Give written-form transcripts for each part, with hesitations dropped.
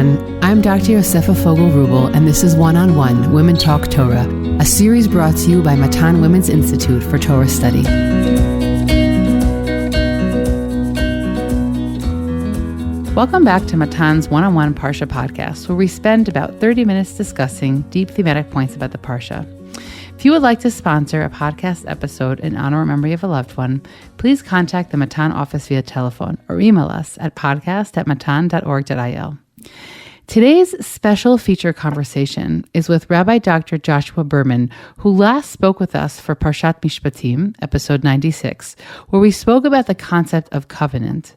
everyone. I'm Dr. Yosefa Fogel-Rubel, and this is One-on-One Women Talk Torah, a series brought to you by Matan Women's Institute for Torah Study. Welcome back to Matan's One-on-One Parsha podcast, where we spend about 30 minutes discussing deep thematic points about the Parsha. If you would like to sponsor a podcast episode in honor or memory of a loved one, please contact the Matan office via telephone or email us at podcast@matan.org.il. Today's special feature conversation is with Rabbi Dr. Joshua Berman, who last spoke with us for Parshat Mishpatim, episode 96, where we spoke about the concept of covenant.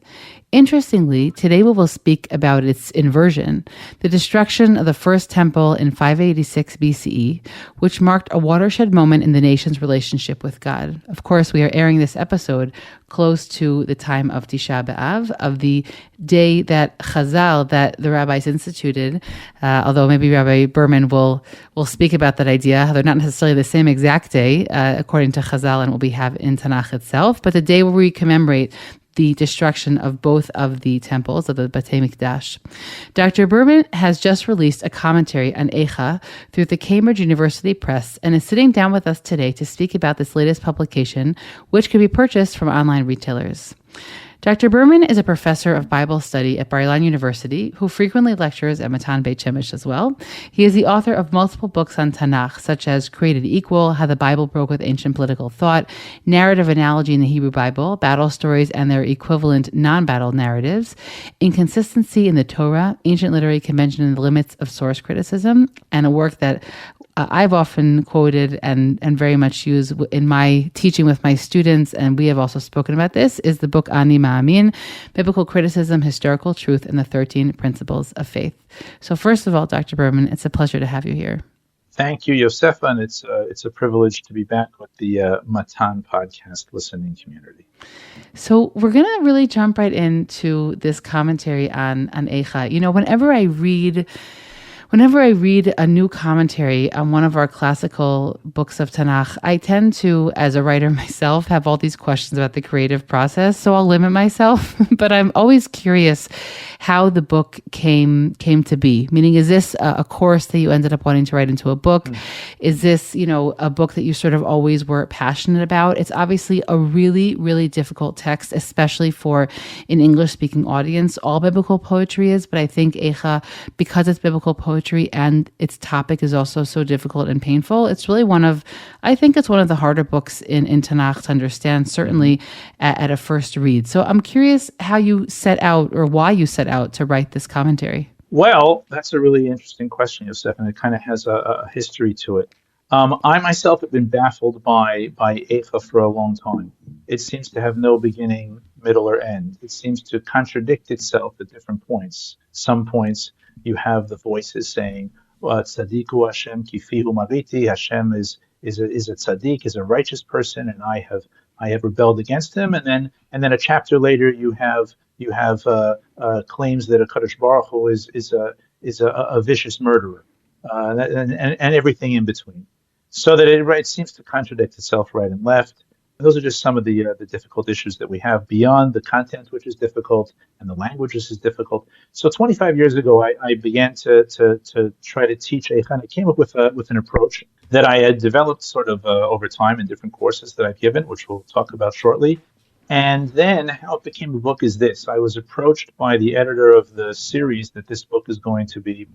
Interestingly, today we will speak about its inversion, the destruction of the first temple in 586 BCE, which marked a watershed moment in the nation's relationship with God. Of course, we are airing this episode close to the time of Tisha B'Av, of the day that Chazal, that the rabbis instituted, although maybe Rabbi Berman will speak about that idea. They're not necessarily the same exact day, according to Chazal and what we have in Tanakh itself, but the day where we commemorate the destruction of both of the temples of the Batei Mikdash. Dr. Berman has just released a commentary on Eicha through the Cambridge University Press and is sitting down with us today to speak about this latest publication, which can be purchased from online retailers. Dr. Berman is a professor of Bible study at Bar-Ilan University, who frequently lectures at Matan Beit Shemesh as well. He is the author of multiple books on Tanakh, such as Created Equal, How the Bible Broke with Ancient Political Thought, Narrative Analogy in the Hebrew Bible, Battle Stories and Their Equivalent Non-Battle Narratives, Inconsistency in the Torah, Ancient Literary Convention and the Limits of Source Criticism, and a work that I've often quoted and very much use in my teaching with my students, and we have also spoken about this, is the book Ani Ma'amin, Biblical Criticism, Historical Truth, and the 13 Principles of Faith. So first of all, Dr. Berman, it's a pleasure to have you here. Thank you, Yosefa, and it's a privilege to be back with the Matan podcast listening community. So we're going to really jump right into this commentary on Eicha. You know, whenever I read a new commentary on one of our classical books of Tanakh, I tend to, as a writer myself, have all these questions about the creative process. So I'll limit myself, but I'm always curious how the book came to be. Meaning, is this a course that you ended up wanting to write into a book? Is this, a book that you sort of always were passionate about? It's obviously a really, really difficult text, especially for an English-speaking audience. All biblical poetry is, but I think Eicha, because it's biblical poetry, and its topic is also so difficult and painful, it's really one of the harder books in Tanakh to understand, certainly at a first read. So I'm curious how you set out, or why you set out to write this commentary. Well, that's a really interesting question, Yosef, and it kind of has a history to it. I myself have been baffled by Eicha for a long time. It seems to have no beginning, middle, or end. It seems to contradict itself at different points. Some points you have the voices saying, "Tzadiku Hashem kifihu mariti." Hashem is a tzaddik, is a righteous person, and I have rebelled against him. And then a chapter later, you have claims that a Kadosh Baruch Hu is a vicious murderer, and everything in between. So that it seems to contradict itself right and left. Those are just some of the difficult issues that we have beyond the content, which is difficult, and the language, which is difficult. So 25 years ago, I began to try to teach Eicha, and I came up with an approach that I had developed sort of over time in different courses that I've given, which we'll talk about shortly. And then how it became a book is this. I was approached by the editor of the series that this book is going to be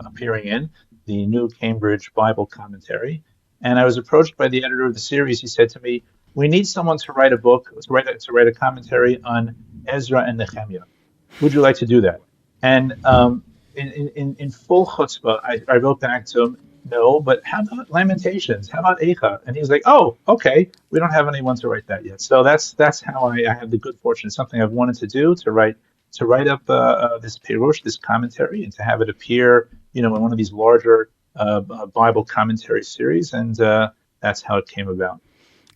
appearing in, the New Cambridge Bible Commentary. And I was approached by the editor of the series. He said to me, "We need someone to write a book, to write a commentary on Ezra and Nehemiah. Would you like to do that?" And in full chutzpah, I wrote back to him, "No, but how about Lamentations? How about Eicha?" And he was like, "Oh, okay. We don't have anyone to write that yet." So that's how I had the good fortune. It's something I've wanted to do, to write up this pirush, this commentary, and to have it appear, in one of these larger Bible commentary series, and that's how it came about.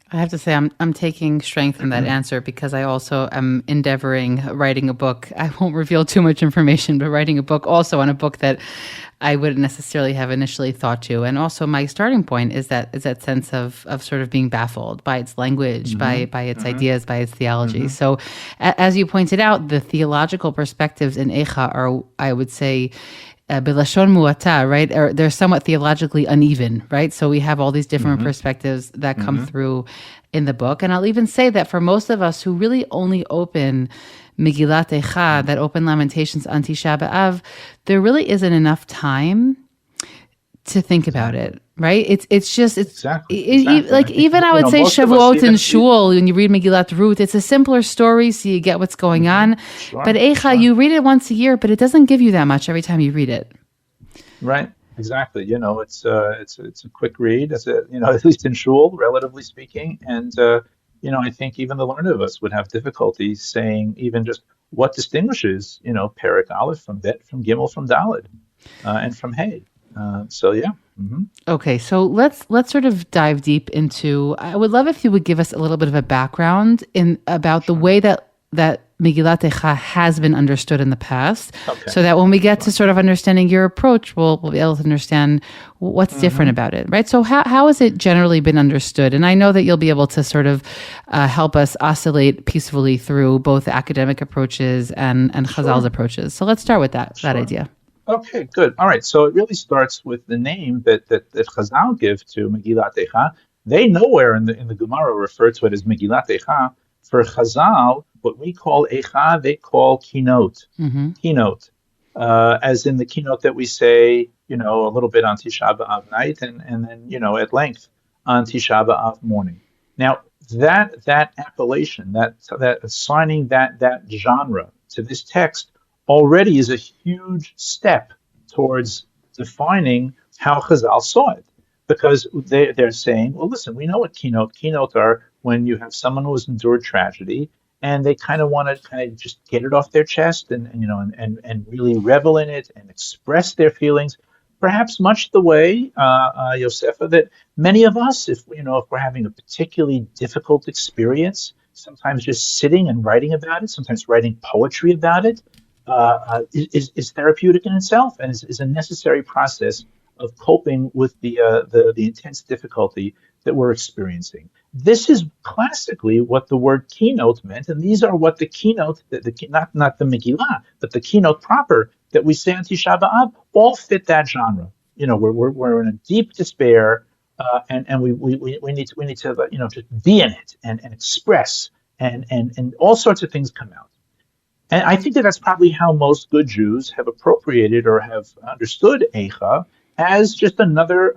I have to say, I'm taking strength from that answer because I also am endeavoring writing a book. I won't reveal too much information, but writing a book also on a book that I wouldn't necessarily have initially thought to. And also, my starting point is that sense of sort of being baffled by its language, by its ideas, by its theology. So, as you pointed out, the theological perspectives in Eicha are, I would say, Bilashon muata, right? Or they're somewhat theologically uneven, right? So we have all these different perspectives that come through in the book. And I'll even say that for most of us who really only open Megillat Eicha, that open Lamentations on Tisha B'Av, there really isn't enough time to think about it, right? Exactly. Like even I would say Shavuot and Shul, when you read Megillat Ruth, it's a simpler story, so you get what's going on. Sure, but Eicha, you read it once a year, but it doesn't give you that much every time you read it. Right. Exactly. It's a quick read, at least in Shul, relatively speaking. And I think even the learned of us would have difficulty saying even just what distinguishes, Perek Aleph from Bet, from Gimel, from Daled, and from Hey. So yeah. Okay, so let's sort of dive deep into. I would love if you would give us a little bit of a background about the way that Megillat Eicha has been understood in the past, so that when we get to sort of understanding your approach, we'll be able to understand what's different about it, right? So how has it generally been understood? And I know that you'll be able to sort of help us oscillate peacefully through both academic approaches and Chazal's approaches. So let's start with that idea. Okay, good. All right. So it really starts with the name that Chazal give to Megillat Eicha. They nowhere in the Gemara refer to it as Megillat Eicha. For Chazal, what we call Eicha, they call keynote. Keynote, as in the keynote that we say, a little bit on Tisha B'Av night, and then at length on Tisha B'Av morning. Now that appellation, that assigning that genre to this text already is a huge step towards defining how Chazal saw it, because they're saying, well, listen, we know what keynote are when you have someone who has endured tragedy and they kind of want to just get it off their chest and really revel in it and express their feelings, perhaps much the way, Yosefa, that many of us, if we're having a particularly difficult experience, sometimes just sitting and writing about it, sometimes writing poetry about it, is therapeutic in itself and is a necessary process of coping with the intense difficulty that we're experiencing. This is classically what the word keynote meant, and these are what the keynote, not the Megillah, but the keynote proper that we say on Tisha B'Av, all fit that genre. We're in a deep despair, and we need to just be in it and express, and all sorts of things come out. And I think that's probably how most good Jews have appropriated or have understood Eicha as just another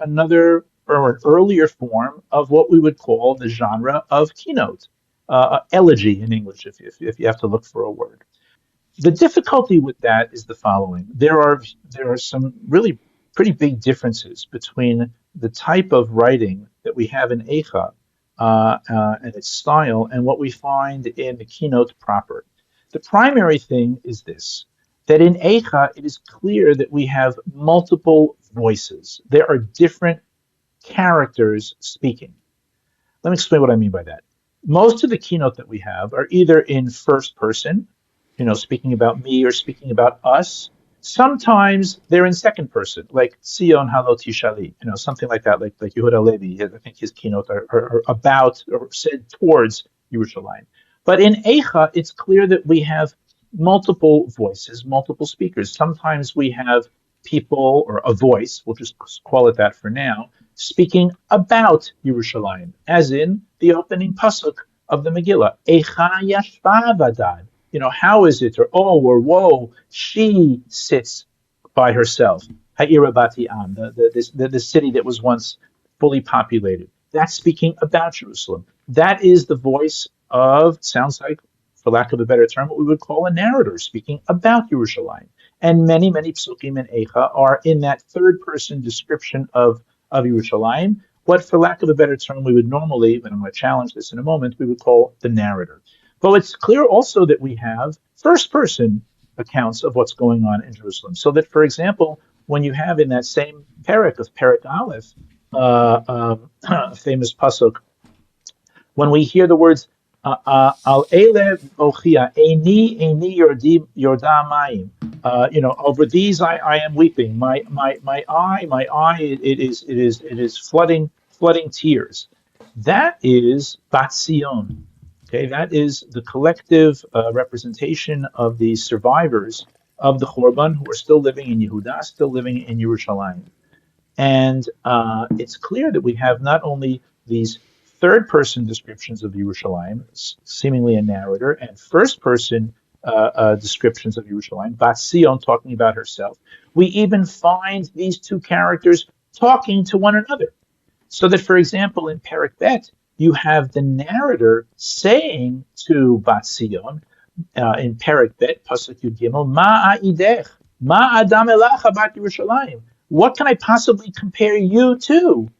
or an earlier form of what we would call the genre of keynote, elegy in English, if you have to look for a word. The difficulty with that is the following: there are some really pretty big differences between the type of writing that we have in Eicha and its style and what we find in the keynote proper. The primary thing is this, that in Eicha, it is clear that we have multiple voices. There are different characters speaking. Let me explain what I mean by that. Most of the keynote that we have are either in first person, speaking about me or speaking about us. Sometimes they're in second person, like Sion Halo Tishali, something like that, like Yehuda Levi. I think his keynote are about or said towards Yerushalayim. But in Eicha, it's clear that we have multiple voices, multiple speakers. Sometimes we have people, or a voice, we'll just call it that for now, speaking about Yerushalayim, as in the opening pasuk of the Megillah. Eicha yashva vadad. How is it, or woe, she sits by herself. Ha'ira bati am, the city that was once fully populated. That's speaking about Jerusalem. That is the voice of, sounds like, for lack of a better term, what we would call a narrator speaking about Yerushalayim. And many, many psukim in Eicha are in that third-person description of Yerushalayim, what, for lack of a better term, we would normally, and I'm going to challenge this in a moment, we would call the narrator. But it's clear also that we have first-person accounts of what's going on in Jerusalem. So that, for example, when you have in that same Perek of Perek Aleph, famous pasuk, When we hear the words al ele ochia, eni yorda mayim, over these I am weeping. My eye, it is flooding tears. That is Bat Sion. Okay, that is the collective representation of the survivors of the Churban who are still living in Yehuda, still living in Yerushalayim. And it's clear that we have not only these third-person descriptions of Yerushalayim, seemingly a narrator, and first-person descriptions of Yerushalayim, Bat Sion talking about herself. We even find these two characters talking to one another. So that, for example, in Perek Bet, you have the narrator saying to Bat Sion, in Perek Bet, Pasuk Yud Gimel, Ma a'idech, ma adam elacha bat Yerushalayim. What can I possibly compare you to,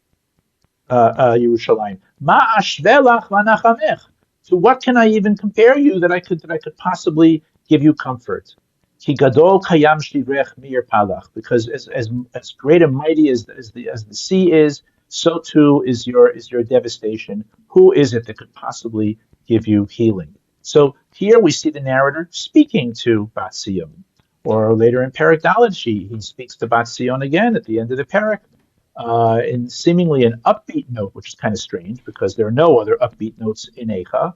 Yerushalayim? Ma ashvelach v'anachamech. To what can I even compare you that I could possibly give you comfort? Ki gadol kayam shivrech mir palach. Because as great and mighty as the sea is, so too is your devastation. Who is it that could possibly give you healing? So here we see the narrator speaking to Bat Sion. Or later in Perek Dalet, he speaks to Bat Sion again at the end of the Perek, in seemingly an upbeat note, which is kind of strange because there are no other upbeat notes in Eicha,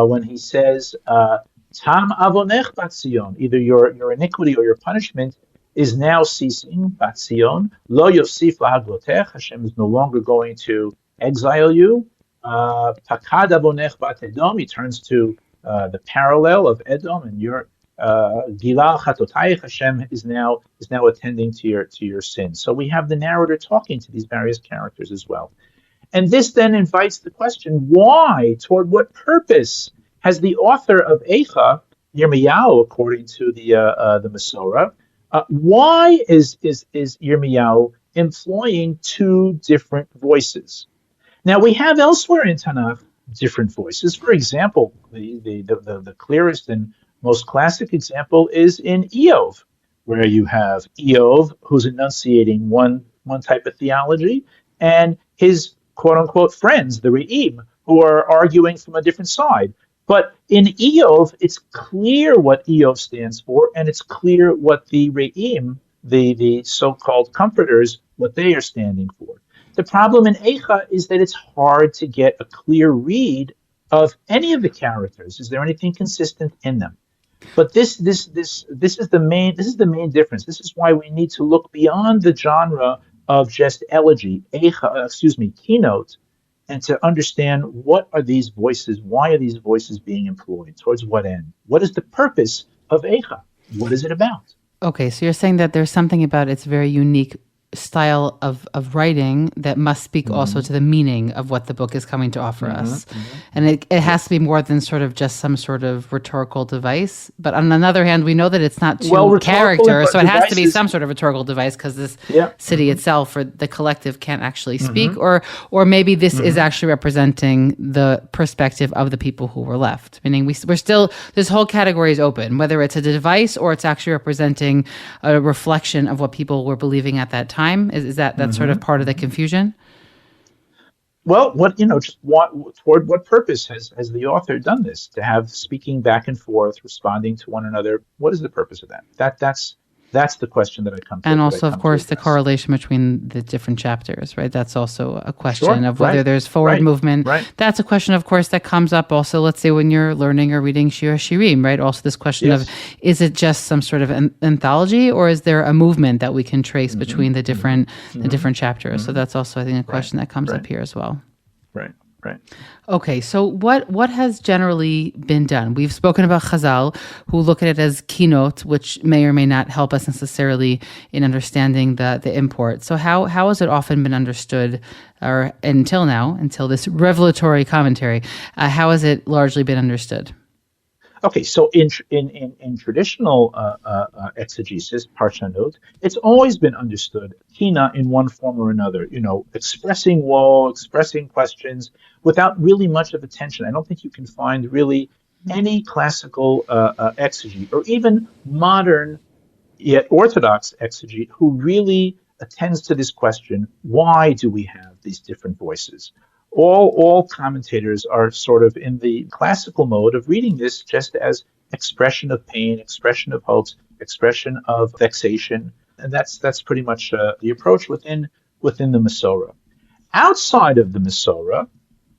when he says, Tam avonech Bat Sion, either your iniquity or your punishment is now ceasing, Bat Sion, lo yosif lahaglotech, Hashem is no longer going to exile you, Pakad avonech Bat Edom, he turns to the parallel of Edom and your Gilal Chatotayich, Hashem is now attending to your sins. So we have the narrator talking to these various characters as well. And this then invites the question, why, toward what purpose has the author of Eicha, Yirmiyahu, according to the Masorah, why is Yirmiyahu employing two different voices? Now we have elsewhere in Tanakh different voices. For example, the clearest and most classic example is in Eov, where you have Eov who's enunciating one type of theology, and his quote-unquote friends, the Re'im, who are arguing from a different side. But in Eov, it's clear what Eov stands for, and it's clear what the Re'im, the so-called comforters, what they are standing for. The problem in Eicha is that it's hard to get a clear read of any of the characters. Is there anything consistent in them? But this is the main difference. This is why we need to look beyond the genre of just elegy, keynote, and to understand what are these voices, why are these voices being employed, towards what end? What is the purpose of Eicha? What is it about? Okay, so you're saying that there's something about its very unique style of writing that must speak also to the meaning of what the book is coming to offer us. And it has to be more than sort of just some sort of rhetorical device. But on the other hand, we know that it's not two characters, so it has to be some sort of rhetorical device because this city itself or the collective can't actually speak. Or maybe this is actually representing the perspective of the people who were left. Meaning we're still, this whole category is open, whether it's a device or it's actually representing a reflection of what people were believing at that time. Is that sort of part of the confusion? Well, toward what purpose has the author done this? To have speaking back and forth, responding to one another. What is the purpose of that? That's the question that I come to. And also, of course, the correlation between the different chapters, right? That's also a question of whether there's forward movement. Right. That's a question, of course, that comes up also, let's say, when you're learning or reading Shir Shirim, right? Also this question of, is it just some sort of anthology, or is there a movement that we can trace between the different chapters? So that's also, I think, a question that comes up here as well. Right. Okay, so what has generally been done? We've spoken about Chazal, who look at it as keynote, which may or may not help us necessarily in understanding the import. So how has it often been understood, or until this revelatory commentary, how has it largely been understood? Okay, so in traditional exegesis, Parshanut, it's always been understood, Kina, in one form or another, expressing woe, expressing questions, without really much of attention. I don't think you can find really any classical exegete, or even modern, yet orthodox exegete, who really attends to this question, why do we have these different voices? All commentators are sort of in the classical mode of reading this just as expression of pain, expression of hopes, expression of vexation, and that's pretty much the approach within the Masorah. Outside of the Masorah,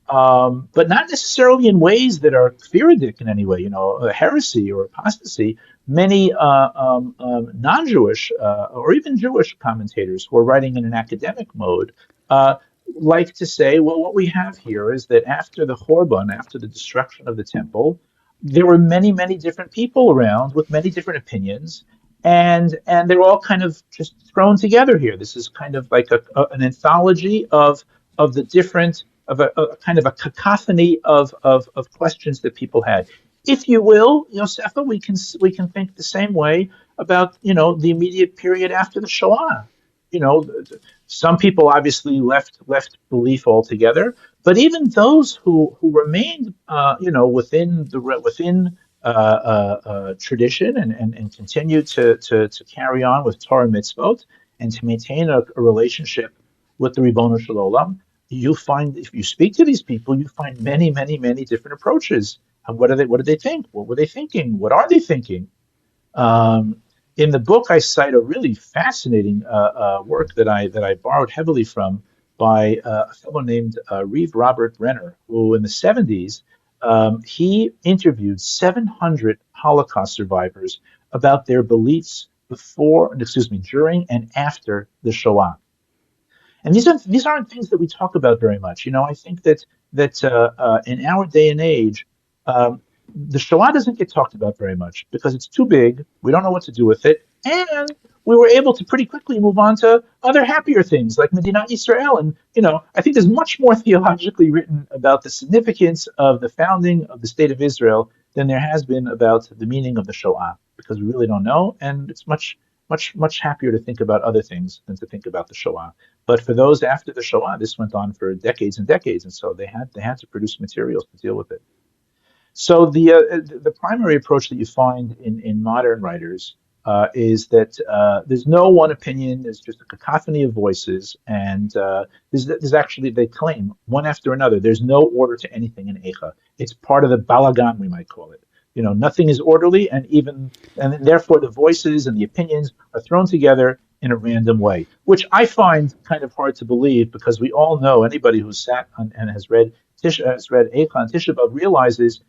but not necessarily in ways that are Kfiridik in any way, a heresy or apostasy. Many non-Jewish or even Jewish commentators who are writing in an academic mode like to say, well, what we have here is that after the Chorban, after the destruction of the temple, there were many, many different people around with many different opinions, and they're all kind of just thrown together here. This is kind of like an anthology of the different of a kind of a cacophony of questions that people had. If you will, Yosefa, we can think the same way about the immediate period after the Shoah. Some people obviously left belief altogether, but even those who remained, within tradition and continue to carry on with Torah mitzvot and to maintain a relationship with the Ribono Shel Olam, you find, if you speak to these people, you find many, many, many different approaches. And what do they think? What were they thinking? What are they thinking? In the book, I cite a really fascinating work that I borrowed heavily from by a fellow named Reeve Robert Brenner, who in the 70s, he interviewed 700 Holocaust survivors about their beliefs during and after the Shoah. And these aren't things that we talk about very much. I think that in our day and age, the Shoah doesn't get talked about very much because it's too big. We don't know what to do with it, and we were able to pretty quickly move on to other happier things like Medinat Yisrael. And I think there's much more theologically written about the significance of the founding of the state of Israel than there has been about the meaning of the Shoah, because we really don't know, and it's much happier to think about other things than to think about the Shoah. But for those after the Shoah, this went on for decades and decades, and so they had to produce materials to deal with it. So the primary approach that you find in modern writers is that there's no one opinion. There's just a cacophony of voices, and there's actually, they claim, one after another. There's no order to anything in Eicha. It's part of the balagan, we might call it. Nothing is orderly, and therefore the voices and the opinions are thrown together in a random way, which I find kind of hard to believe, because we all know, anybody who's sat and has read Eicha and Tisha B'Av realizes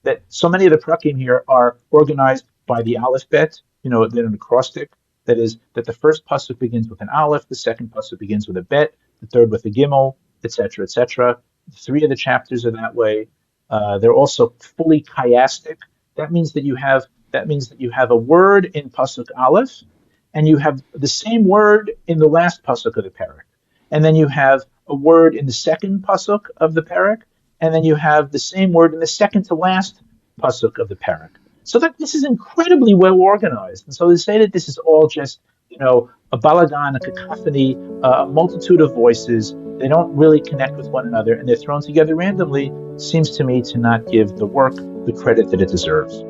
that so many of the prakim here are organized by the aleph bet, they're an acrostic. That is, that the first pasuk begins with an aleph, the second pasuk begins with a bet, the third with a gimel, etc., etc. 3 of the chapters are that way. They're also fully chiastic. That means that you have a word in pasuk aleph, and you have the same word in the last pasuk of the parak, and then you have a word in the second pasuk of the parak, and then you have the same word in the second to last pasuk of the parak. So that this is incredibly well organized. And so to say that this is all just, a balagan, a cacophony, a multitude of voices, they don't really connect with one another, and they're thrown together randomly, seems to me to not give the work the credit that it deserves.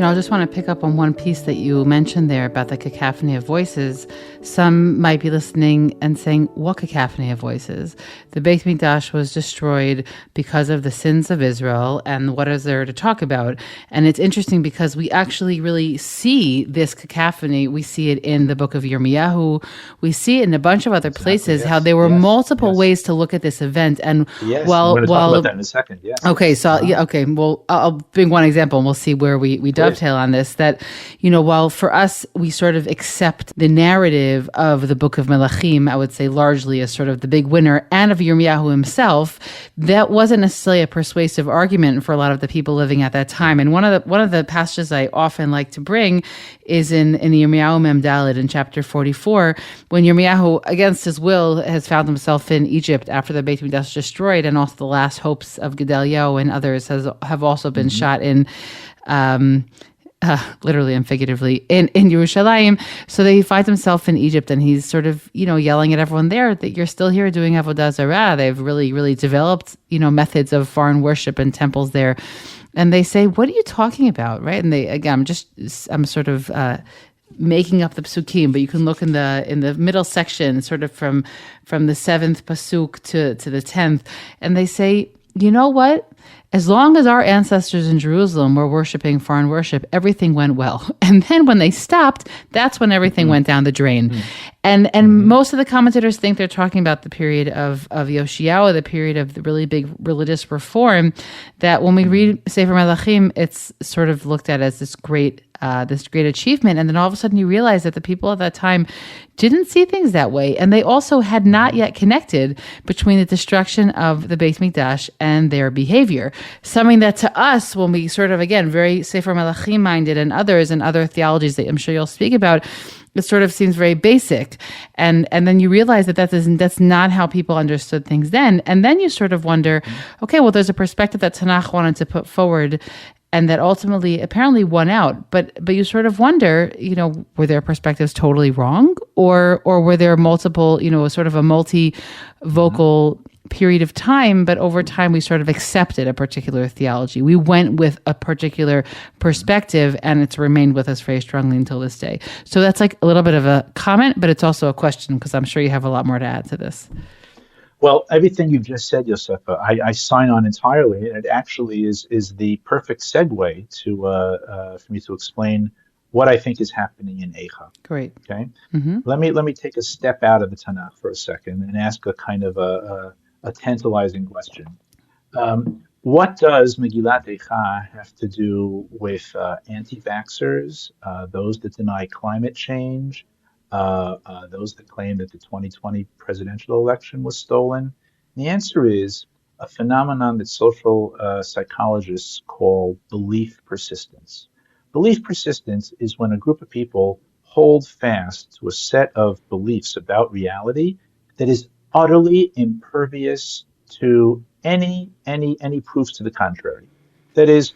I just want to pick up on one piece that you mentioned there about the cacophony of voices. Some might be listening and saying, what cacophony of voices? The Beit Mikdash was destroyed because of the sins of Israel, and what is there to talk about? And it's interesting because we actually really see this cacophony. We see it in the book of Yirmiyahu. We see it in a bunch of other places, how there were multiple ways to look at this event. And I'm going to talk about that in a second. Yes. Okay, so well, I'll bring one example, and we'll see where we dovetail on this, that, while for us, we sort of accept the narrative of the book of Melachim, I would say largely as sort of the big winner, and of Yirmiyahu himself, that wasn't necessarily a persuasive argument for a lot of the people living at that time. And one of the passages I often like to bring is in Yirmiyahu Mem Daled in chapter 44, when Yirmiyahu, against his will, has found himself in Egypt after the Beit Mikdash destroyed, and also the last hopes of Gedaliah and others have also been shot in literally and figuratively, in Yerushalayim. So that he finds himself in Egypt, and he's sort of, yelling at everyone there that you're still here doing Avodah Zarah. They've really, really developed, methods of foreign worship and temples there. And they say, what are you talking about, right? And they, again, I'm sort of making up the psukim, but you can look in the middle section, sort of from the 7th pasuk to the 10th, and they say, you know what? As long as our ancestors in Jerusalem were worshiping foreign worship, everything went well. And then when they stopped, that's when everything went down the drain. And most of the commentators think they're talking about the period of Yoshiyahu, the period of the really big religious reform, that when we read Sefer Melachim, it's sort of looked at as this great achievement. And then all of a sudden you realize that the people at that time didn't see things that way. And they also had not yet connected between the destruction of the Beit Mikdash and their behavior. Something that to us, when we sort of, again, very Sefer Melachim minded and other theologies that I'm sure you'll speak about, it sort of seems very basic. And then you realize that's not how people understood things then. And then you sort of wonder, okay, well, there's a perspective that Tanakh wanted to put forward and that ultimately apparently won out. But you sort of wonder, were their perspectives totally wrong? Or were there multiple, sort of a multi-vocal period of time, but over time we sort of accepted a particular theology. We went with a particular perspective, and it's remained with us very strongly until this day. So that's like a little bit of a comment, but it's also a question, because I'm sure you have a lot more to add to this. Well, everything you've just said, Yosefa, I sign on entirely, and it actually is the perfect segue to for me to explain what I think is happening in Eicha. Great. Okay. Let me take a step out of the Tanakh for a second and ask a kind of a tantalizing question. What does Megillat Eicha have to do with anti-vaxxers, those that deny climate change, those that claim that the 2020 presidential election was stolen? And the answer is a phenomenon that social psychologists call belief persistence. Belief persistence is when a group of people hold fast to a set of beliefs about reality that is utterly impervious to any proofs to the contrary. That is,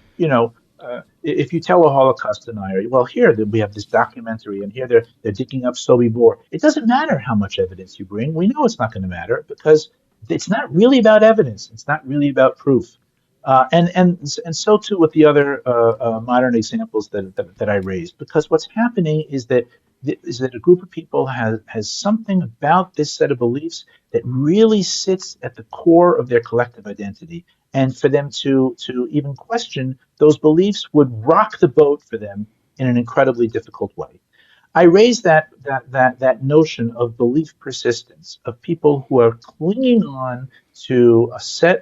if you tell a Holocaust denier, well, here we have this documentary, and here they're digging up Sobibor. It doesn't matter how much evidence you bring. We know it's not going to matter, because it's not really about evidence. It's not really about proof. And so too with the other modern examples that I raised, because what's happening is that a group of people has something about this set of beliefs that really sits at the core of their collective identity. And for them to even question those beliefs would rock the boat for them in an incredibly difficult way. I raise that notion of belief persistence, of people who are clinging on to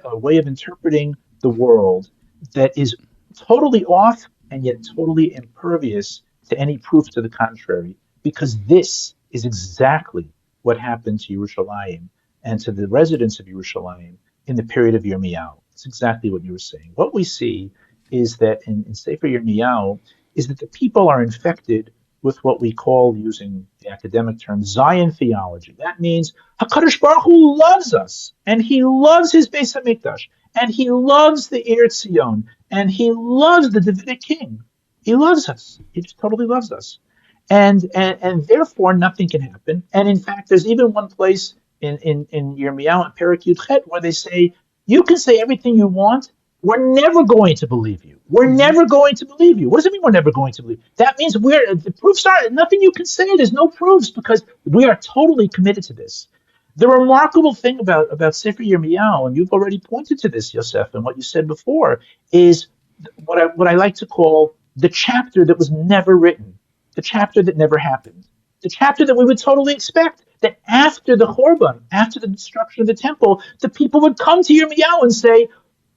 a way of interpreting the world that is totally off and yet totally impervious to any proof to the contrary, because this is exactly what happened to Yerushalayim and to the residents of Yerushalayim in the period of Yirmiyahu. It's exactly what you were saying. What we see is that in Sefer Yirmiyahu is that the people are infected with what we call, using the academic term, Zion theology. That means HaKadosh Baruch Hu loves us, and he loves his Beis HaMikdash, and he loves the Eretz Zion, and he loves the Davidic king. He loves us. He just totally loves us. And therefore nothing can happen. And in fact, there's even one place in Yirmiyahu and Perek Yud-Chet where they say, you can say everything you want, we're never going to believe you. We're never going to believe you. What does it mean we're never going to believe? That means the proofs are, nothing you can say, there's no proofs, because we are totally committed to this. The remarkable thing about Sefer Yirmiyahu, and you've already pointed to this, Yosef, and what you said before, is what I like to call the chapter that was never written, the chapter that never happened, the chapter that we would totally expect, that after the Chorban, after the destruction of the temple, the people would come to Yirmiyahu and say,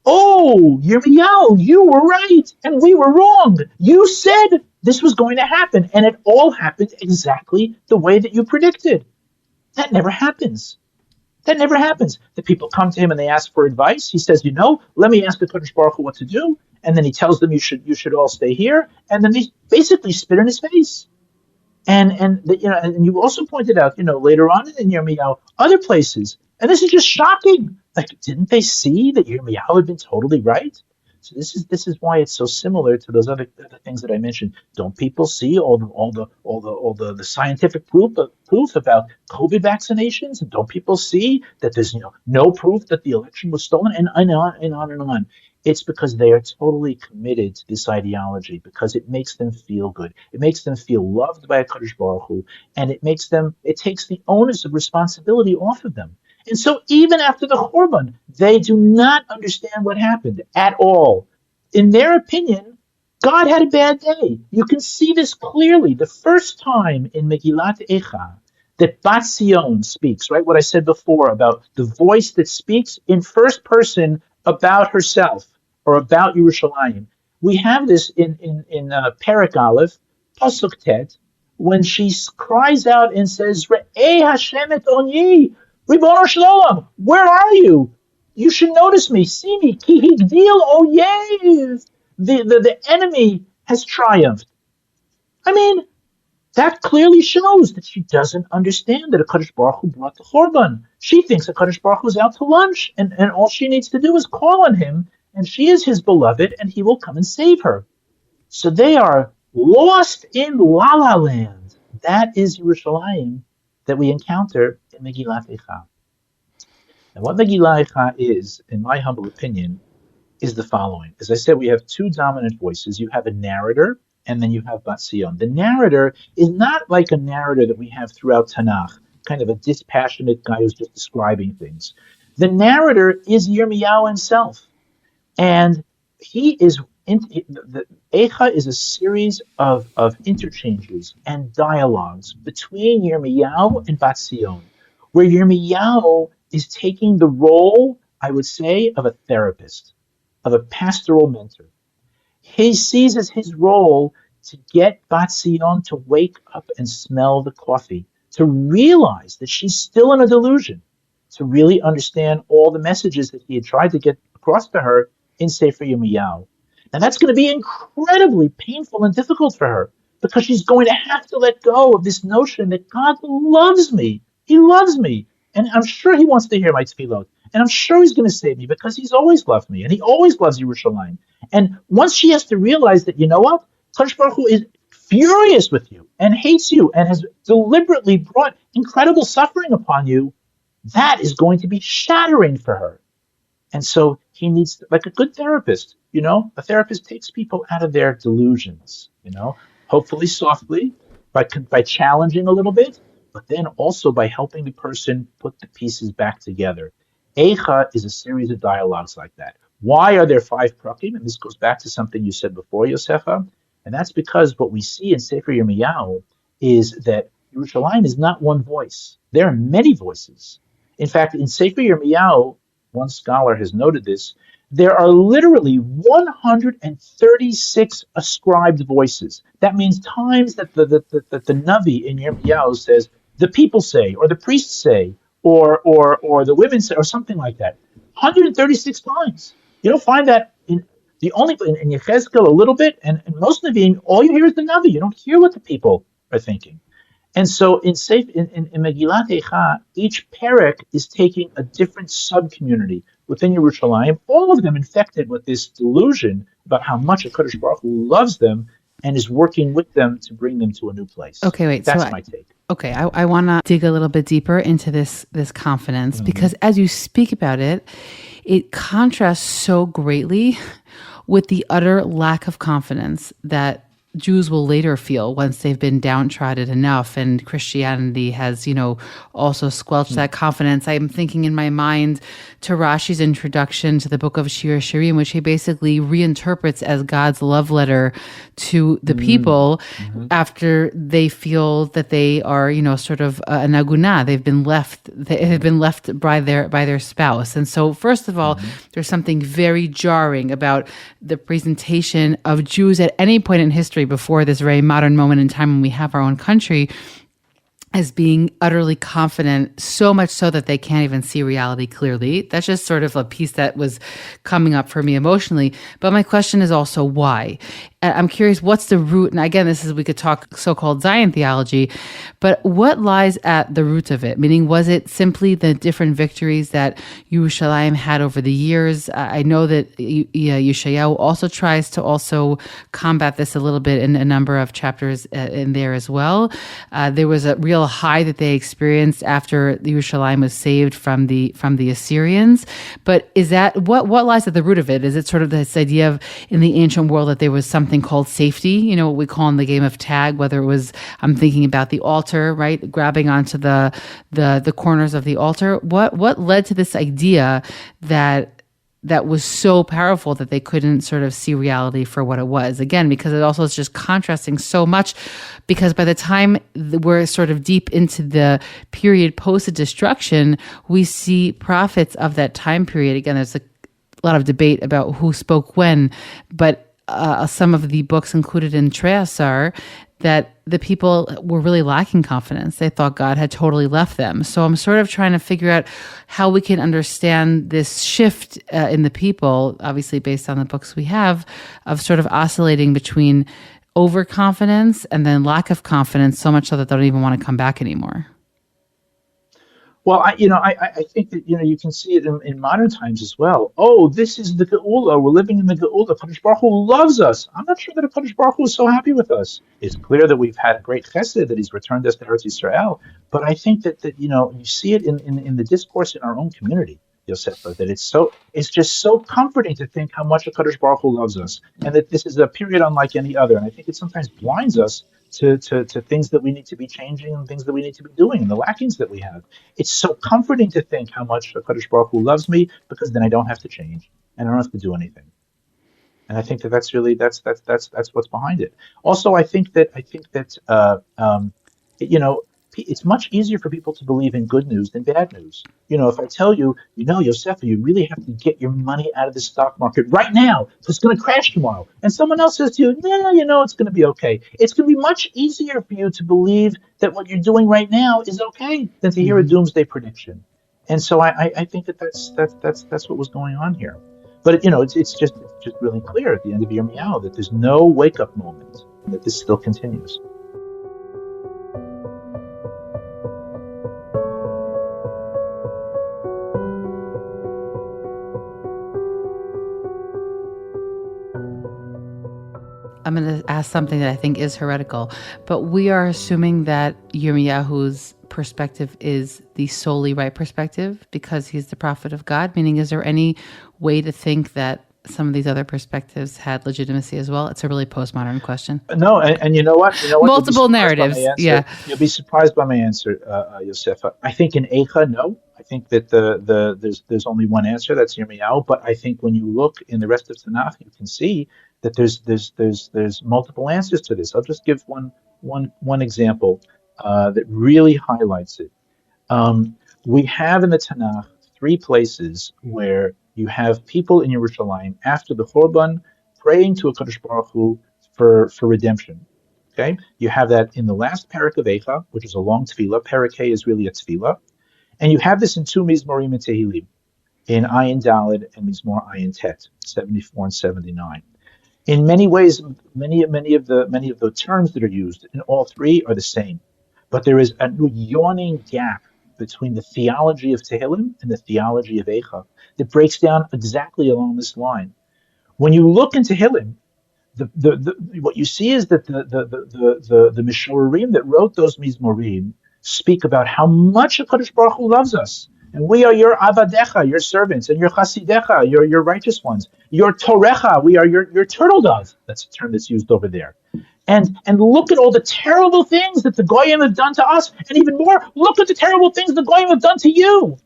oh, Yirmiyahu, you were right, and we were wrong. You said this was going to happen, and it all happened exactly the way that you predicted. That never happens. That never happens. The people come to him and they ask for advice. He says, let me ask the Kadosh Baruch Hu what to do. And then he tells them, you should all stay here. And then they basically spit in his face. And you also pointed out, later on in Yirmiyahu, other places. And this is just shocking. Like, didn't they see that Yirmiyahu had been totally right? So this is why it's so similar to those other things that I mentioned. Don't people see all the scientific proof about COVID vaccinations? And don't people see that there's no proof that the election was stolen, and on and on and on. It's because they are totally committed to this ideology, because it makes them feel good. It makes them feel loved by HaKadosh Baruch Hu, and it takes the onus of responsibility off of them. And so even after the Churban, they do not understand what happened at all. In their opinion, God had a bad day. You can see this clearly. The first time in Megillat Eicha that Bat Sion speaks, right? What I said before about the voice that speaks in first person about herself or about Yerushalayim. We have this in Perek Aleph, Pasuk Tet, when she cries out and says, Re'eh Hashem et onyi, Ribono Shalom, where are you? You should notice me, see me, ki higdil oyev. The enemy has triumphed. I mean, that clearly shows that she doesn't understand that HaKadosh Baruch Hu brought the Churban. She thinks HaKadosh Baruch Hu is out to lunch, and all she needs to do is call on him, and she is his beloved, and he will come and save her. So they are lost in La La Land. That is Yerushalayim that we encounter in Megillat Eicha. And what Megillat Eicha is, in my humble opinion, is the following. As I said, we have two dominant voices. You have a narrator, and then you have Bat Sion. The narrator is not like a narrator that we have throughout Tanakh, kind of a dispassionate guy who's just describing things. The narrator is Yirmiyahu himself. And he is, the Eicha is a series of interchanges and dialogues between Yirmiyahu and Bat Sion, where Yirmiyahu is taking the role, I would say, of a therapist, of a pastoral mentor. He sees as his role to get Bat Sion to wake up and smell the coffee, to realize that she's still in a delusion, to really understand all the messages that he had tried to get across to her in Sefer Yirmiyahu. And that's going to be incredibly painful and difficult for her, because she's going to have to let go of this notion that God loves me. He loves me. And I'm sure he wants to hear my tefillot. And I'm sure he's going to save me, because he's always loved me. And he always loves Yerushalayim. And once she has to realize that, you know what? Kadosh Baruch Hu is furious with you and hates you and has deliberately brought incredible suffering upon you, that is going to be shattering for her. And so he needs, like a good therapist, a therapist takes people out of their delusions, hopefully softly, by challenging a little bit, but then also by helping the person put the pieces back together. Eicha is a series of dialogues like that. Why are there 5 prakim? And this goes back to something you said before, Yosefa, and that's because what we see in Sefer Yirmiyahu is that Yerushalayim is not one voice. There are many voices. In fact, in Sefer Yirmiyahu, one scholar has noted this, there are literally 136 ascribed voices. That means times that the Navi in Yirmiyahu says, the people say, or the priests say, or the women say, or something like that. 136 times. You don't find that in Yechezkel a little bit, and most Nevi'im, all you hear is the Navi. You don't hear what the people are thinking. And so in Megillat Eicha, each perek is taking a different sub-community within Yerushalayim, all of them infected with this delusion about how much HaKadosh Baruch Hu loves them and is working with them to bring them to a new place. Okay, wait. That's my take. Okay, I want to dig a little bit deeper into this confidence, because as you speak about it, it contrasts so greatly with the utter lack of confidence that Jews will later feel once they've been downtrodden enough, and Christianity has, also squelched that confidence. I'm thinking in my mind to Rashi's introduction to the book of Shir Shirim, which he basically reinterprets as God's love letter to the people after they feel that they are, sort of an aguna. They've been left by their spouse. And so, first of all, there's something very jarring about the presentation of Jews at any point in history before this very modern moment in time when we have our own country as being utterly confident, so much so that they can't even see reality clearly. That's just sort of a piece that was coming up for me emotionally. But my question is also why? I'm curious, what's the root? And again, we could talk so-called Zion theology, but what lies at the root of it? Meaning, was it simply the different victories that Yerushalayim had over the years? I know that Yeshayahu also tries to also combat this a little bit in a number of chapters in there as well. There was a real high that they experienced after Yerushalayim was saved from the Assyrians. But is that what lies at the root of it? Is it sort of this idea of in the ancient world that there was something called safety, what we call in the game of tag, whether it was, I'm thinking about the altar, right? Grabbing onto the corners of the altar. What led to this idea that was so powerful that they couldn't sort of see reality for what it was? Again, because it also is just contrasting so much, because by the time we're sort of deep into the period post-destruction, we see prophets of that time period. Again, there's a lot of debate about who spoke when, but some of the books included in Treasar that the people were really lacking confidence. They thought God had totally left them. So I'm sort of trying to figure out how we can understand this shift in the people, obviously based on the books we have, of sort of oscillating between overconfidence and then lack of confidence, so much so that they don't even want to come back anymore. Well, I think that, you can see it in modern times as well. Oh, this is the Geula. We're living in the Geula. Kadosh Baruch Hu loves us. I'm not sure that Kadosh Baruch Hu is so happy with us. It's clear that we've had a great chesed, that he's returned us to Eretz Yisrael. But I think that you see it in the discourse in our own community, Yosefa, that it's just so comforting to think how much Kadosh Baruch Hu loves us, and that this is a period unlike any other. And I think it sometimes blinds us to things that we need to be changing and things that we need to be doing and the lackings that we have. It's so comforting to think how much Kadosh Baruch Hu loves me, because then I don't have to change and I don't have to do anything. And I think that's really that's what's behind it. Also, I think that it's much easier for people to believe in good news than bad news. If I tell you, Yosefa, you really have to get your money out of the stock market right now, because it's going to crash tomorrow. And someone else says to you, no, it's going to be okay. It's going to be much easier for you to believe that what you're doing right now is okay than to hear a doomsday prediction. And so I think that's what was going on here. But it's just really clear at the end of Yirmiyahu that there's no wake-up moment, that this still continues. I'm going to ask something that I think is heretical, but we are assuming that Yirmiyahu's perspective is the solely right perspective because he's the prophet of God. Meaning, is there any way to think that some of these other perspectives had legitimacy as well? It's a really postmodern question. No, and you know what? Multiple narratives. Yeah, you'll be surprised by my answer, Yosefa. I think in Eicha, no. I think that there's only one answer. That's Yirmiyahu. But I think when you look in the rest of Tanakh, you can see that there's multiple answers to this. I'll just give one example that really highlights it. We have in the Tanakh 3 places where you have people in Yerushalayim after the Churban praying to a Kadosh Baruch Hu for redemption. Okay, you have that in the last parak of Eicha, which is a long tefillah. Parak Hey is really a tefillah, and you have this in 2 Mizmorim and Tehillim, in Ayin Daled and Mizmor Ayin Tet, 74 and 79. In many ways, many of the terms that are used in all 3 are the same, but there is a yawning gap between the theology of Tehillim and the theology of Eicha that breaks down exactly along this line. When you look into Tehillim, what you see is that the Mishorim that wrote those Mizmorim speak about how much HaKadosh Baruch Hu loves us. And we are your avadecha, your servants, and your chasidecha, your righteous ones. Your torecha, we are your turtle dove. That's a term that's used over there. And look at all the terrible things that the Goyim have done to us, and even more, look at the terrible things the Goyim have done to you.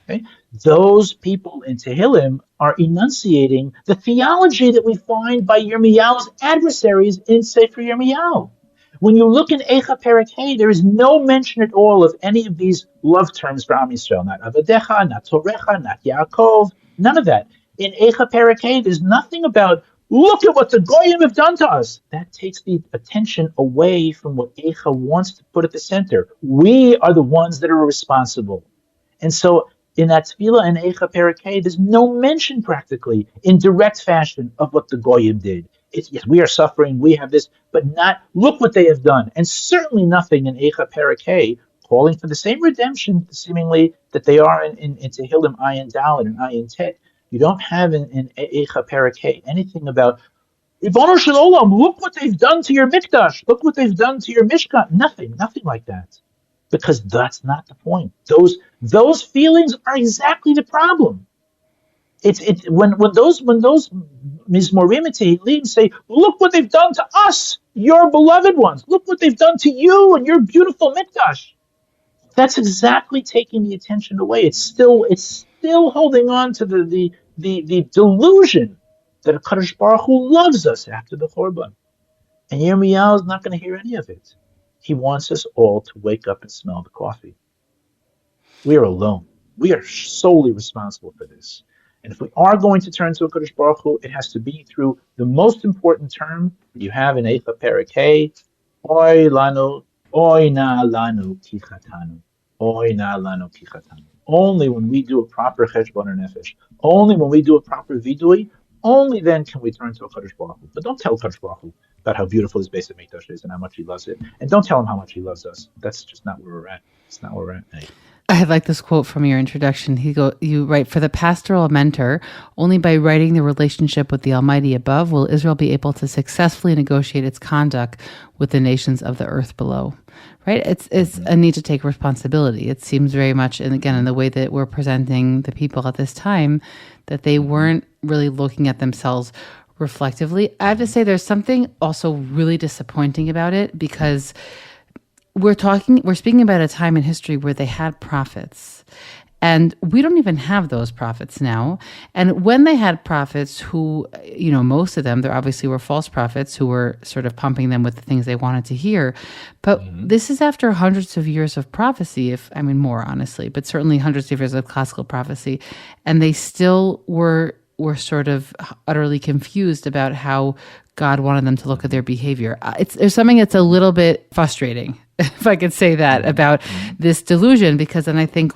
Okay? Those people in Tehillim are enunciating the theology that we find by Yirmiyahu's adversaries in Sefer Yirmiyahu. When you look in Eicha Perek Hey, there is no mention at all of any of these love terms for Am Yisrael. Not Avadecha, not Torecha, not Yaakov, none of that. In Eicha Perek Hey, there's nothing about, look at what the Goyim have done to us. That takes the attention away from what Eicha wants to put at the center. We are the ones that are responsible. And so in that tefillah in Eicha Perek Hey, there's no mention practically in direct fashion of what the Goyim did. Yes, we are suffering, we have this, but not, look what they have done. And certainly nothing in Eicha Parakeh calling for the same redemption, seemingly, that they are in Tehillim Ayin Dalet and Ayin Tet. You don't have in Eicha Parakeh anything about, Ribono Shel Olam, look what they've done to your Mikdash, look what they've done to your Mishkan. Nothing like that. Because that's not the point. Those feelings are exactly the problem. It's when those Mizmorim and Tehillim say, look what they've done to us, your beloved ones. Look what they've done to you and your beautiful Mikdash. That's exactly taking the attention away. It's still holding on to the delusion that HaKadosh Baruch Hu loves us after the Churban. And Yirmiyahu is not going to hear any of it. He wants us all to wake up and smell the coffee. We are alone. We are solely responsible for this. And if we are going to turn to HaKadosh Baruch Hu, it has to be through the most important term you have in Eicha Parakeh, Oy lanu, oy na lanu kichatanu. Oy na lanu kichatanu. Only when we do a proper cheshbon nefesh, only when we do a proper vidui, only then can we turn to HaKadosh Baruch Hu. But don't tell HaKadosh Baruch Hu about how beautiful his base of Mikdash is and how much he loves it. And don't tell him how much he loves us. That's just not where we're at. It's not where we're at. I like this quote from your introduction. You write, for the pastoral mentor, only by writing the relationship with the Almighty above will Israel be able to successfully negotiate its conduct with the nations of the earth below. Right? It's a need to take responsibility. It seems very much, and again, in the way that we're presenting the people at this time, that they weren't really looking at themselves reflectively. I have to say there's something also really disappointing about it, because we're speaking about a time in history where they had prophets, and we don't even have those prophets now. And when they had prophets who, most of them, there obviously were false prophets who were sort of pumping them with the things they wanted to hear. But this is after hundreds of years of prophecy, more honestly, but certainly hundreds of years of classical prophecy. And they still were sort of utterly confused about how God wanted them to look at their behavior. There's something that's a little bit frustrating, if I could say that, about this delusion, because then I think,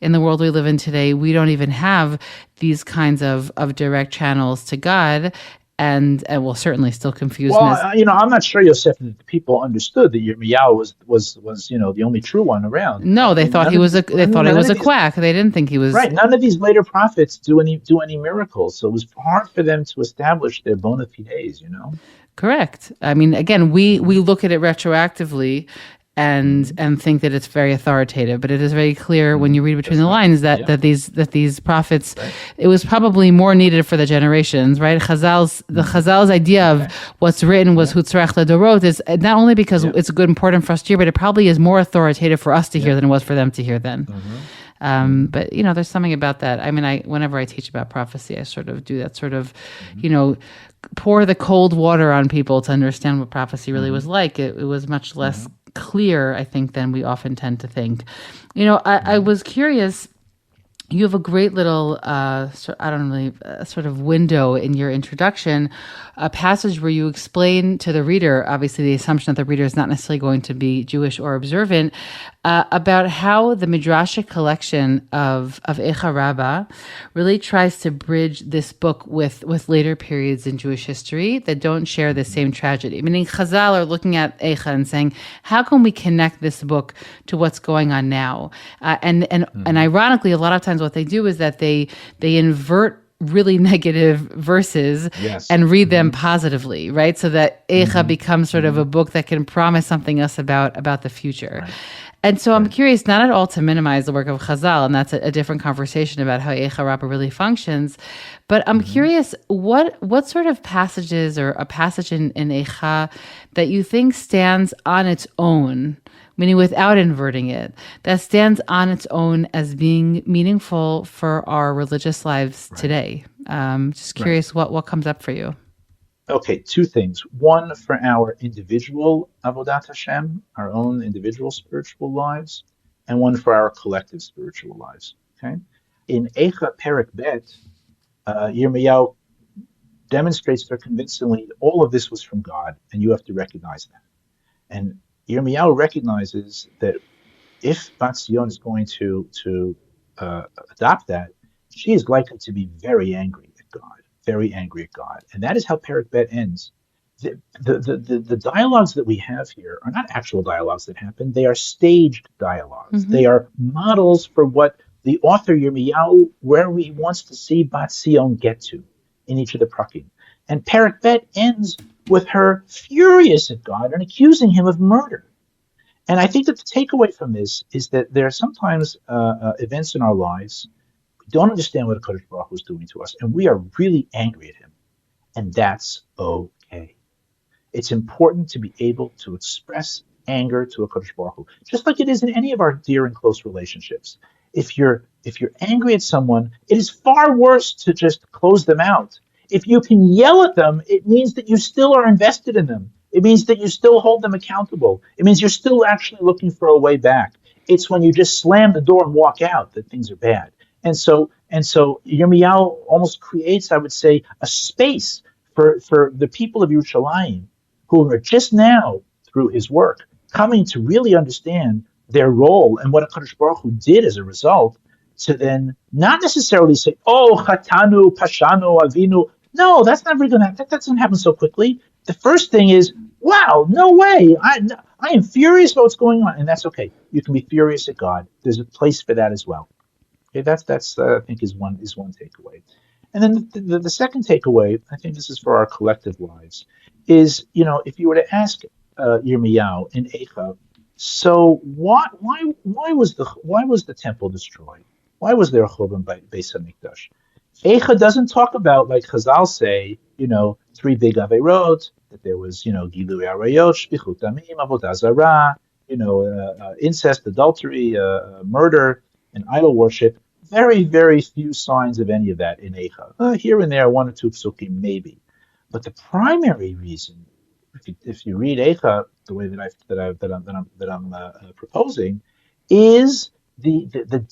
in the world we live in today, we don't even have these kinds of direct channels to God, and will certainly still confuse. Well, I'm not sure, Yosef, that the people understood that Yirmiyahu was the only true one around. No, they thought he was a quack. They didn't think he was right. None of these later prophets do any miracles, so it was hard for them to establish their bona fides. Correct. Again, we look at it retroactively and think that it's very authoritative, but it is very clear when you read between the lines that these prophets, it was probably more needed for the generations, right? Chazal's idea of what's written was hutzrach ledorot is not only because it's good, important for us to hear, but it probably is more authoritative for us to hear than it was for them to hear then. But there's something about that. Whenever I teach about prophecy, I sort of do that sort of, pour the cold water on people to understand what prophecy really was like. It was much less clear, I think, than we often tend to think. I was curious. You have a great little, sort of window in your introduction, a passage where you explain to the reader, obviously the assumption that the reader is not necessarily going to be Jewish or observant, about how the Midrashic collection of Eicha Rabbah really tries to bridge this book with later periods in Jewish history that don't share the same tragedy. Meaning Chazal are looking at Eicha and saying, how can we connect this book to what's going on now? And ironically, a lot of times what they do is that they invert really negative verses and read them positively, right? So that Eicha becomes sort of a book that can promise something else about the future. Right. And so I'm curious, not at all to minimize the work of Chazal, and that's a different conversation about how Eicha Rabbah really functions, but I'm curious, what sort of passages or a passage in Eicha that you think stands on its own, meaning without inverting it, that stands on its own as being meaningful for our religious lives today? Just curious what comes up for you. Okay, two things. One, for our individual Avodat Hashem, our own individual spiritual lives, and one for our collective spiritual lives. Okay, in Eicha Perek Bet, Yirmiyahu demonstrates very convincingly all of this was from God, and you have to recognize that. And Yirmiyahu recognizes that if Bat Zion is going to adopt that, she is likely to be very angry at God, very angry at God. And that is how Perek Bet ends. The dialogues that we have here are not actual dialogues that happen. They are staged dialogues. They are models for what the author Yirmiyahu, where he wants to see Bat Sion get to in each of the prakim. And Perek Bet ends with her furious at God and accusing him of murder. And I think that the takeaway from this is that there are sometimes events in our lives we don't understand what HaKadosh Baruch Hu is doing to us, and we are really angry at him. And that's okay. It's important to be able to express anger to HaKadosh Baruch Hu, just like it is in any of our dear and close relationships. If you're angry at someone, it is far worse to just close them out. If you can yell at them, it means that you still are invested in them. It means that you still hold them accountable. It means you're still actually looking for a way back. It's when you just slam the door and walk out that things are bad. And so Yirmiyahu almost creates, I would say, a space for the people of Yerushalayim who are just now, through his work, coming to really understand their role and what HaKadosh Baruch Hu did as a result, to then not necessarily say, oh, chatanu, pashanu, avinu. No, that's never going to, that doesn't happen so quickly. The first thing is, wow, no way. I am furious about what's going on. And that's okay. You can be furious at God. There's a place for that as well. Okay, that's I think is one takeaway. And then the second takeaway, I think this is for our collective lives, is, if you were to ask Yirmiyahu in Eicha, so why was the temple destroyed? Why was there a churban by Beis Hamikdash? Eicha doesn't talk about, like Chazal say, three big averot, that there was, Gilui Arayot, Shpichut Damim, Avodah Zarah, incest, adultery, murder, and idol worship. Very, very few signs of any of that in Eicha. Here and there, one or two psukim, maybe. But the primary reason, if you read Eicha the way that I'm proposing, is the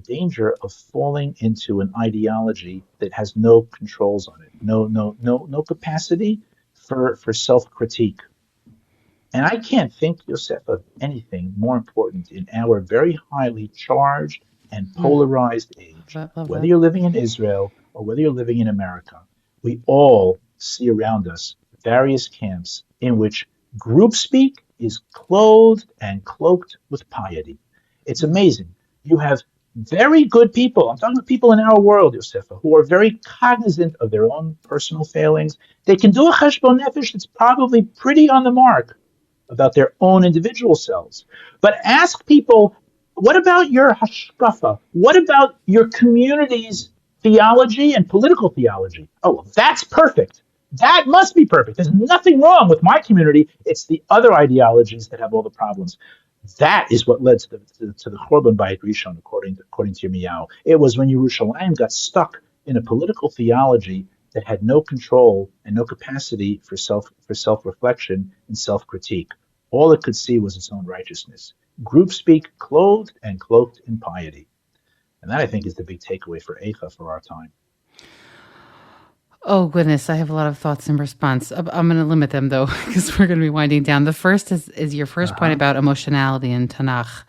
danger of falling into an ideology that has no controls on it, no capacity for self-critique. And I can't think, Yosef, of anything more important in our very highly charged and polarized age. Whether you're living in Israel or whether you're living in America, we all see around us various camps in which groupspeak is clothed and cloaked with piety. It's amazing. You have very good people, I'm talking about people in our world, Yosefa, who are very cognizant of their own personal failings. They can do a cheshbon nefesh that's probably pretty on the mark about their own individual selves. But ask people, what about your hashkafa? What about your community's theology and political theology? Oh, well, that's perfect. That must be perfect. There's nothing wrong with my community. It's the other ideologies that have all the problems. That is what led to the Churban Bayit Rishon, according to Yirmiyahu. It was when Yerushalayim got stuck in a political theology that had no control and no capacity for self-reflection and self-critique. All it could see was its own righteousness. Groupspeak clothed and cloaked in piety. And that, I think, is the big takeaway for Eicha for our time. Oh, goodness. I have a lot of thoughts in response. I'm going to limit them, though, because we're going to be winding down. The first is your first point about emotionality in Tanakh,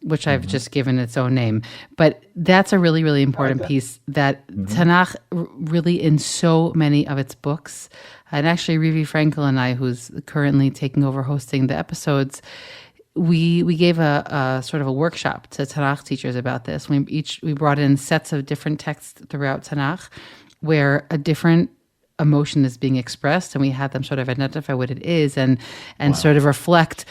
which I've just given its own name. But that's a really, really important piece that Tanakh really, in so many of its books, and actually Rivi Frankel and I, who's currently taking over hosting the episodes, we gave a sort of a workshop to Tanakh teachers about this. We brought in sets of different texts throughout Tanakh where a different emotion is being expressed, and we had them sort of identify what it is and sort of reflect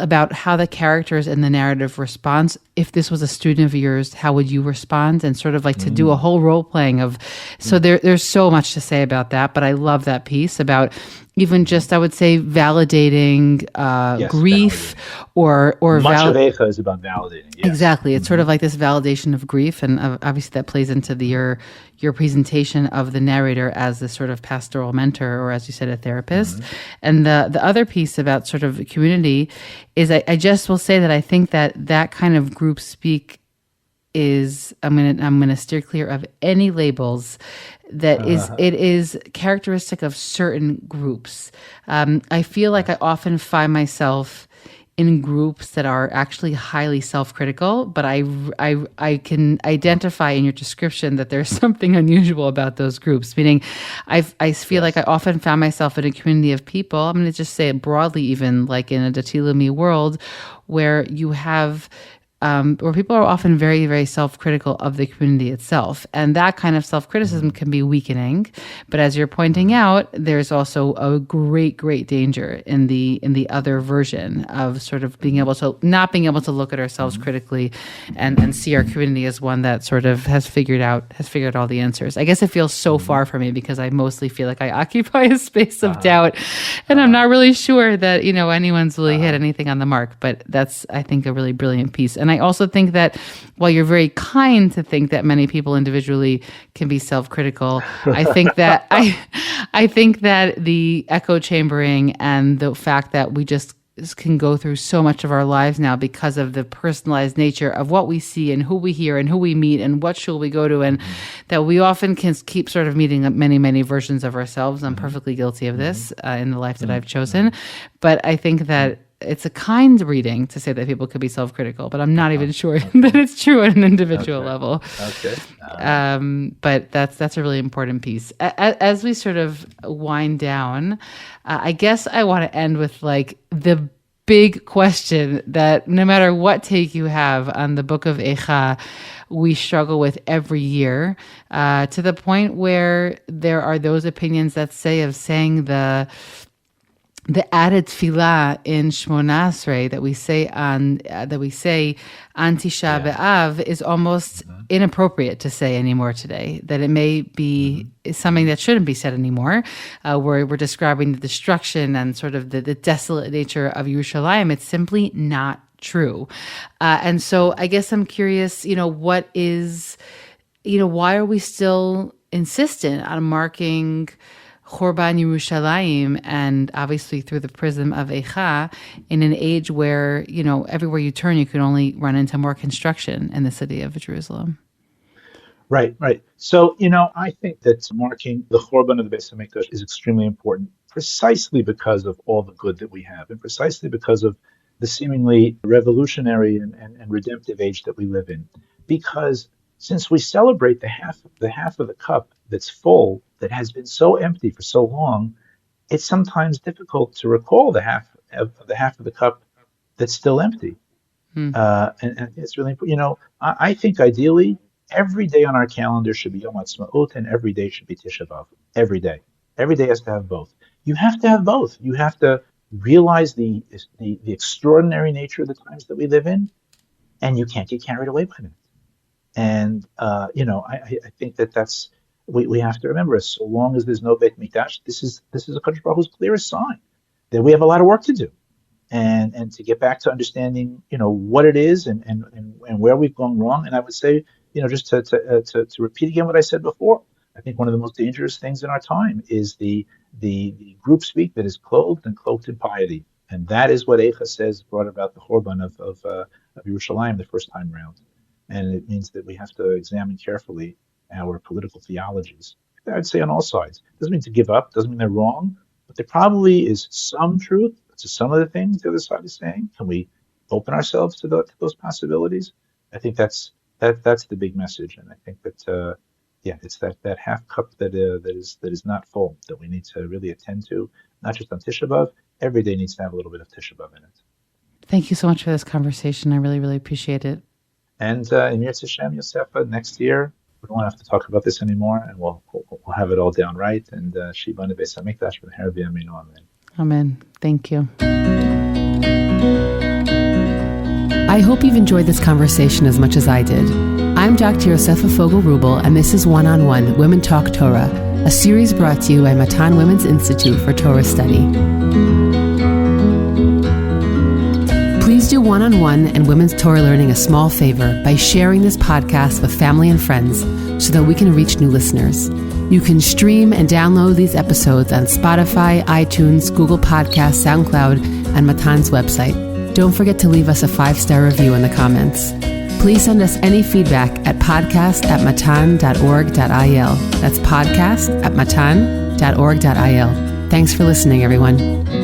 about how the characters in the narrative respond. If this was a student of yours, how would you respond? And sort of like to do a whole role playing of, so there's so much to say about that, but I love that piece about even just, I would say, validating grief or much of Eicha is about validating. Yes. Exactly. It's sort of like this validation of grief, and obviously that plays into your presentation of the narrator as this sort of pastoral mentor, or as you said, a therapist. And the other piece about sort of community is I just will say that I think that kind of group speak is, I'm gonna steer clear of any labels. That it is characteristic of certain groups. I feel like I often find myself in groups that are actually highly self-critical, but I can identify in your description that there's something unusual about those groups, meaning I feel like I often found myself in a community of people, I'm going to just say it broadly, even like in a Datilumi world, where you have where people are often very, very self-critical of the community itself. And that kind of self-criticism can be weakening. But as you're pointing out, there's also a great, great danger in the other version of sort of not being able to look at ourselves critically and see our community as one that sort of has figured out all the answers. I guess it feels so far from me because I mostly feel like I occupy a space of doubt, and I'm not really sure that, anyone's really hit anything on the mark. But that's, I think, a really brilliant piece. And I also think that while you're very kind to think that many people individually can be self-critical, I think that I think that the echo chambering and the fact that we just can go through so much of our lives now because of the personalized nature of what we see and who we hear and who we meet and what shul we go to, and that we often can keep sort of meeting up many, many versions of ourselves. I'm perfectly guilty of this in the life that I've chosen. But I think that it's a kind reading to say that people could be self-critical, but I'm not even sure that it's true at an individual level. Okay. But that's a really important piece. As we sort of wind down, I guess I want to end with like the big question that no matter what take you have on the book of Eicha, we struggle with every year, to the point where there are those opinions that saying the added tefillah in Shmona Esrei that we say on Tisha B'Av is almost inappropriate to say anymore today. That it may be something that shouldn't be said anymore. Where we're describing the destruction and sort of the desolate nature of Yerushalayim. It's simply not true. And so I guess I'm curious, what is, why are we still insistent on marking Chorban Yerushalayim, and obviously through the prism of Eicha, in an age where, everywhere you turn, you can only run into more construction in the city of Jerusalem? Right. So, I think that marking the Chorban of the Beis HaMikdash is extremely important, precisely because of all the good that we have, and precisely because of the seemingly revolutionary and redemptive age that we live in. Because since we celebrate the half of the cup that's full, that has been so empty for so long, it's sometimes difficult to recall the half of the cup that's still empty. And it's really important. I think ideally every day on our calendar should be Yom Ha'atzmaut, and every day should be Tisha B'Av. Every day has to have both. You have to have both. You have to realize the extraordinary nature of the times that we live in, and you can't get carried away by them. And I think that's we have to remember, so long as there's no Beit Mikdash, this is a Kadosh Baruch Hu's clearest sign that we have a lot of work to do, and to get back to understanding what it is and where we've gone wrong. And I would say, just to repeat again what I said before, I think one of the most dangerous things in our time is the group speak that is clothed in piety, and that is what Eicha says brought about the Chorban of Yerushalayim the first time around. And it means that we have to examine carefully our political theologies. I'd say on all sides. Doesn't mean to give up, doesn't mean they're wrong, but there probably is some truth to some of the things the other side is saying. Can we open ourselves to those possibilities? I think that's the big message, and I think that it's that half cup that is not full that we need to really attend to, not just on Tisha B'Av. Every day needs to have a little bit of Tisha B'Av in it. Thank you so much for this conversation. I really, really appreciate it. And in Yirtzeh Hashem, Yosefa, next year we won't have to talk about this anymore, and we'll have it all down right. And Shibana Beis Hamikdash v'Her b'Yameinu, Amen. Amen. Thank you. I hope you've enjoyed this conversation as much as I did. I'm Dr. Yosefa Fogel-Rubel, and this is One-on-One Women Talk Torah, a series brought to you by Matan Women's Institute for Torah Study. Please do One-on-One and Women's Torah Learning a small favor by sharing this podcast with family and friends so that we can reach new listeners. You can stream and download these episodes on Spotify, iTunes, Google Podcasts, SoundCloud, and Matan's website. Don't forget to leave us a 5-star review in the comments. Please send us any feedback at podcast@matan.org.il. That's podcast@matan.org.il. Thanks for listening, everyone.